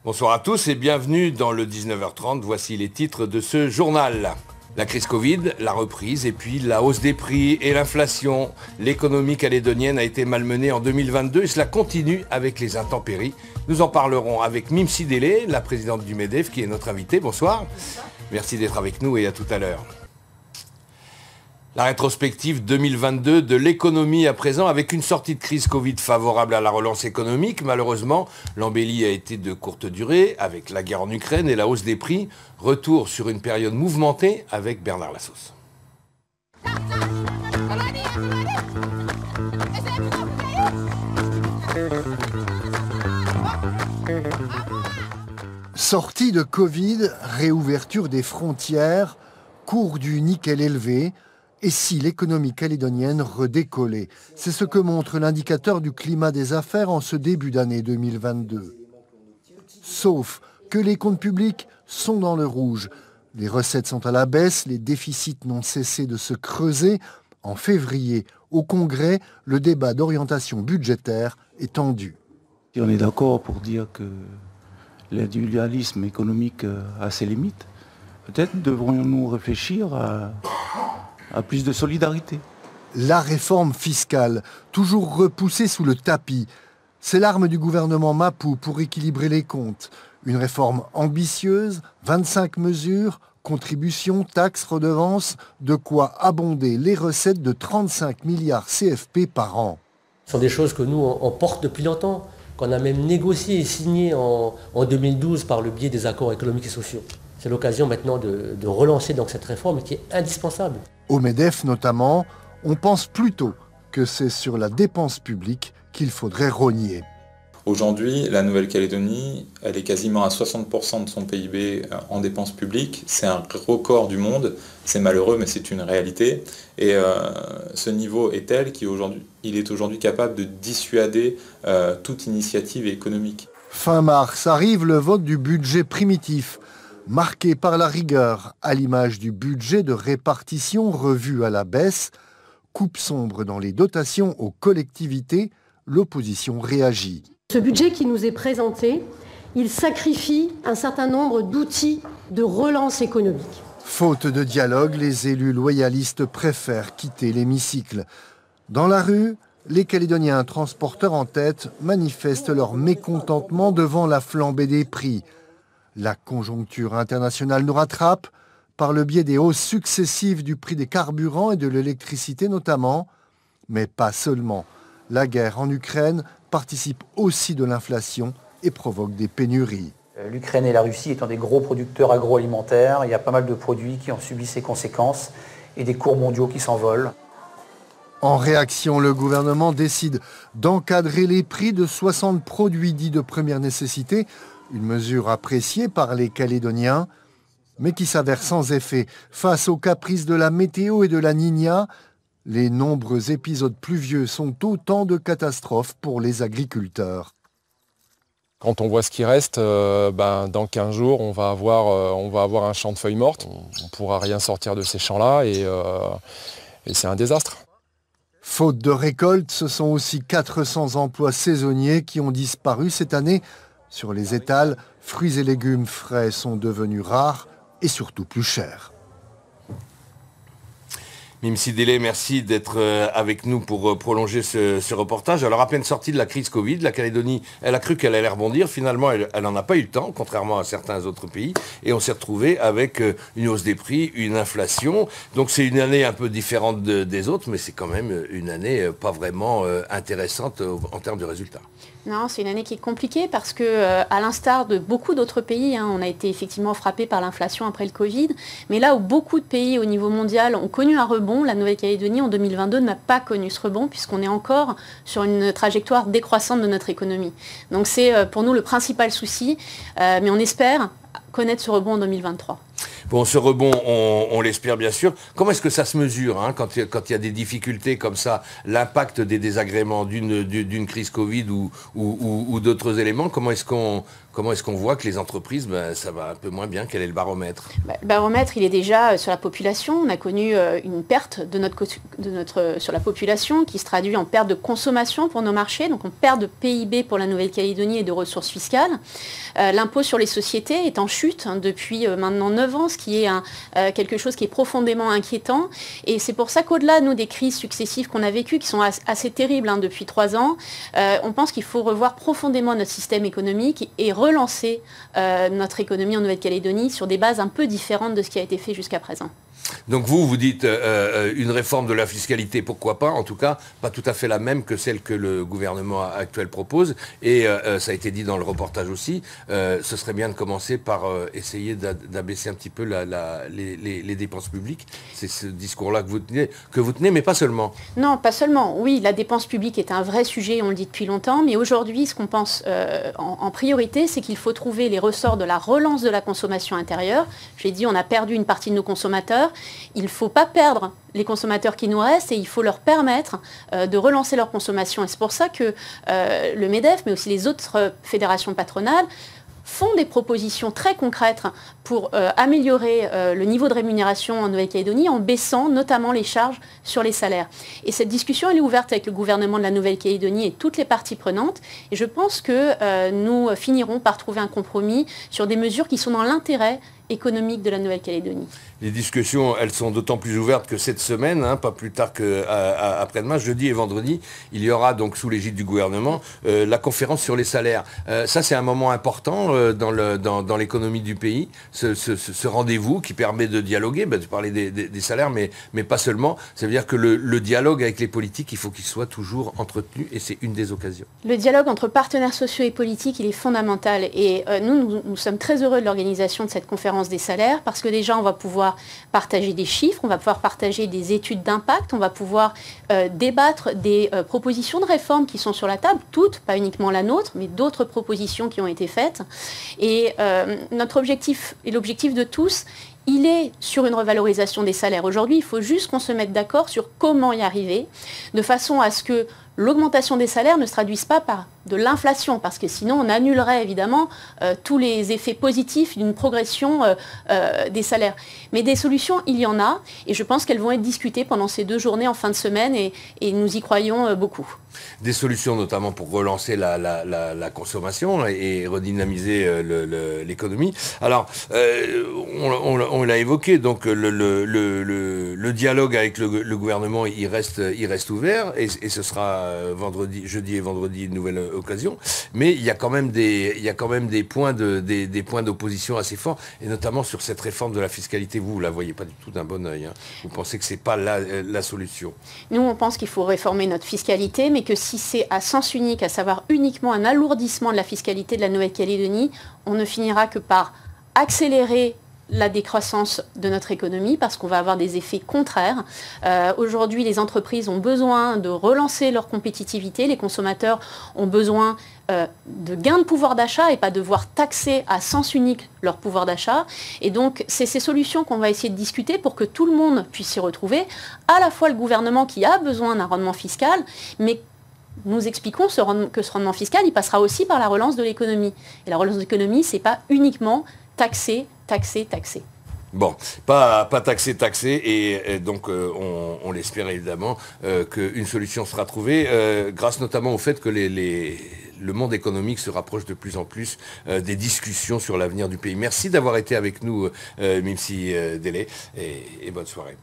Bonsoir à tous et bienvenue dans le 19h30. Voici les titres de ce journal. La crise Covid, la reprise et puis la hausse des prix et l'inflation. L'économie calédonienne a été malmenée en 2022 et cela continue avec les intempéries. Nous en parlerons avec Mim Sidélé, la présidente du MEDEF qui est notre invitée. Bonsoir. Merci d'être avec nous et à tout à l'heure. La rétrospective 2022 de l'économie à présent avec une sortie de crise Covid favorable à la relance économique. Malheureusement, l'embellie a été de courte durée avec la guerre en Ukraine et la hausse des prix. Retour sur une période mouvementée avec Bernard Lassos. Sortie de Covid, réouverture des frontières, cours du nickel élevé. Et si l'économie calédonienne redécollait? C'est ce que montre l'indicateur du climat des affaires en ce début d'année 2022. Sauf que les comptes publics sont dans le rouge. Les recettes sont à la baisse, les déficits n'ont cessé de se creuser. En février, au Congrès, le débat d'orientation budgétaire est tendu. On est d'accord pour dire que l'individualisme économique a ses limites. Peut-être devrions-nous réfléchir à plus de solidarité. La réforme fiscale, toujours repoussée sous le tapis, c'est l'arme du gouvernement Mapou pour équilibrer les comptes. Une réforme ambitieuse, 25 mesures, contributions, taxes, redevances, de quoi abonder les recettes de 35 milliards CFP par an. Ce sont des choses que nous, on porte depuis longtemps, qu'on a même négocié et signé en 2012 par le biais des accords économiques et sociaux. C'est l'occasion maintenant de relancer donc cette réforme qui est indispensable. Au MEDEF notamment, on pense plutôt que c'est sur la dépense publique qu'il faudrait rogner. Aujourd'hui, la Nouvelle-Calédonie, elle est quasiment à 60% de son PIB en dépenses publiques. C'est un record du monde. C'est malheureux, mais c'est une réalité. Et ce niveau est tel qu'il est aujourd'hui capable de dissuader toute initiative économique. Fin mars arrive le vote du budget primitif, marqué par la rigueur, à l'image du budget de répartition revu à la baisse. Coupe sombre dans les dotations aux collectivités, l'opposition réagit. Ce budget qui nous est présenté, il sacrifie un certain nombre d'outils de relance économique. Faute de dialogue, les élus loyalistes préfèrent quitter l'hémicycle. Dans la rue, les Calédoniens transporteurs en tête manifestent leur mécontentement devant la flambée des prix. La conjoncture internationale nous rattrape par le biais des hausses successives du prix des carburants et de l'électricité notamment, mais pas seulement. La guerre en Ukraine participe aussi de l'inflation et provoque des pénuries. L'Ukraine et la Russie étant des gros producteurs agroalimentaires, il y a pas mal de produits qui ont subi ces conséquences et des cours mondiaux qui s'envolent. En réaction, le gouvernement décide d'encadrer les prix de 60 produits dits de première nécessité, une mesure appréciée par les Calédoniens, mais qui s'avère sans effet. Face aux caprices de la météo et de la Niña, les nombreux épisodes pluvieux sont autant de catastrophes pour les agriculteurs. Quand on voit ce qui reste, dans 15 jours, on va avoir un champ de feuilles mortes. On ne pourra rien sortir de ces champs-là et c'est un désastre. Faute de récolte, ce sont aussi 400 emplois saisonniers qui ont disparu cette année. Sur les étals, fruits et légumes frais sont devenus rares et surtout plus chers. Mim Sidélé, merci d'être avec nous pour prolonger ce reportage. Alors, à peine sortie de la crise Covid, la Calédonie, elle a cru qu'elle allait rebondir. Finalement, elle n'en a pas eu le temps, contrairement à certains autres pays. Et on s'est retrouvé avec une hausse des prix, une inflation. Donc, c'est une année un peu différente des autres, mais c'est quand même une année pas vraiment intéressante en termes de résultats. Non, c'est une année qui est compliquée parce que, à l'instar de beaucoup d'autres pays, on a été effectivement frappé par l'inflation après le Covid. Mais là où beaucoup de pays au niveau mondial ont connu un rebond, la Nouvelle-Calédonie en 2022 n'a pas connu ce rebond puisqu'on est encore sur une trajectoire décroissante de notre économie. Donc c'est pour nous le principal souci, mais on espère connaître ce rebond en 2023. Bon, ce rebond, on l'espère bien sûr. Comment est-ce que ça se mesure hein, quand il y a des difficultés comme ça, l'impact des désagréments d'une crise Covid ou d'autres éléments? Comment est-ce qu'on voit que les entreprises, ça va un peu moins bien? Quel est le baromètre? Le baromètre, il est déjà sur la population. On a connu une perte sur la population qui se traduit en perte de consommation pour nos marchés, donc en perte de PIB pour la Nouvelle-Calédonie et de ressources fiscales. L'impôt sur les sociétés est en chute depuis maintenant 9 ans, ce qui est quelque chose qui est profondément inquiétant. Et c'est pour ça qu'au-delà, nous, des crises successives qu'on a vécues, qui sont assez terribles depuis 3 ans, on pense qu'il faut revoir profondément notre système économique et relancer notre économie en Nouvelle-Calédonie sur des bases un peu différentes de ce qui a été fait jusqu'à présent. Donc vous dites une réforme de la fiscalité, pourquoi pas, en tout cas pas tout à fait la même que celle que le gouvernement actuel propose, et ça a été dit dans le reportage aussi, ce serait bien de commencer par essayer d'abaisser un petit peu les dépenses publiques. C'est ce discours-là que vous tenez, mais pas seulement. Non, pas seulement. Oui, la dépense publique est un vrai sujet, on le dit depuis longtemps, mais aujourd'hui, ce qu'on pense en priorité, c'est qu'il faut trouver les ressorts de la relance de la consommation intérieure. J'ai dit, on a perdu une partie de nos consommateurs. Il ne faut pas perdre les consommateurs qui nous restent et il faut leur permettre de relancer leur consommation. Et c'est pour ça que le MEDEF, mais aussi les autres fédérations patronales, font des propositions très concrètes pour améliorer le niveau de rémunération en Nouvelle-Calédonie en baissant notamment les charges sur les salaires. Et cette discussion, elle est ouverte avec le gouvernement de la Nouvelle-Calédonie et toutes les parties prenantes. Et je pense que nous finirons par trouver un compromis sur des mesures qui sont dans l'intérêt économique de la Nouvelle-Calédonie. Les discussions, elles sont d'autant plus ouvertes que cette semaine, pas plus tard qu'après-demain, jeudi et vendredi, il y aura donc sous l'égide du gouvernement la conférence sur les salaires. Ça, c'est un moment important dans l'économie du pays, ce rendez-vous qui permet de dialoguer, de parler des salaires, mais pas seulement. Ça veut dire que le dialogue avec les politiques, il faut qu'il soit toujours entretenu et c'est une des occasions. Le dialogue entre partenaires sociaux et politiques, il est fondamental et nous sommes très heureux de l'organisation de cette conférence des salaires parce que déjà on va pouvoir partager des chiffres, on va pouvoir partager des études d'impact, on va pouvoir débattre des propositions de réforme qui sont sur la table, toutes, pas uniquement la nôtre, mais d'autres propositions qui ont été faites. Et notre objectif et l'objectif de tous, il est sur une revalorisation des salaires. Aujourd'hui, il faut juste qu'on se mette d'accord sur comment y arriver, de façon à ce que l'augmentation des salaires ne se traduise pas par de l'inflation, parce que sinon on annulerait évidemment tous les effets positifs d'une progression des salaires. Mais des solutions, il y en a, et je pense qu'elles vont être discutées pendant ces 2 journées en fin de semaine, et nous y croyons beaucoup. Des solutions notamment pour relancer la consommation et redynamiser l'économie. Alors, on l'a évoqué, donc le dialogue avec le gouvernement, il reste ouvert, et ce sera jeudi et vendredi une nouvelle occasion, mais il y a quand même des points d'opposition assez forts, et notamment sur cette réforme de la fiscalité. Vous la voyez pas du tout d'un bon œil. Vous pensez que c'est pas la solution? Nous, on pense qu'il faut réformer notre fiscalité, mais que si c'est à sens unique, à savoir uniquement un alourdissement de la fiscalité de la Nouvelle-Calédonie, on ne finira que par accélérer la décroissance de notre économie parce qu'on va avoir des effets contraires. Aujourd'hui, les entreprises ont besoin de relancer leur compétitivité, les consommateurs ont besoin de gains de pouvoir d'achat et pas de voir taxer à sens unique leur pouvoir d'achat. Et donc, c'est ces solutions qu'on va essayer de discuter pour que tout le monde puisse s'y retrouver, à la fois le gouvernement qui a besoin d'un rendement fiscal, mais nous expliquons que ce rendement fiscal, il passera aussi par la relance de l'économie. Et la relance de l'économie, c'est pas uniquement taxer. Bon, pas taxer, et donc on l'espère évidemment qu'une solution sera trouvée, grâce notamment au fait que le monde économique se rapproche de plus en plus des discussions sur l'avenir du pays. Merci d'avoir été avec nous, Mimsi Délé, et bonne soirée.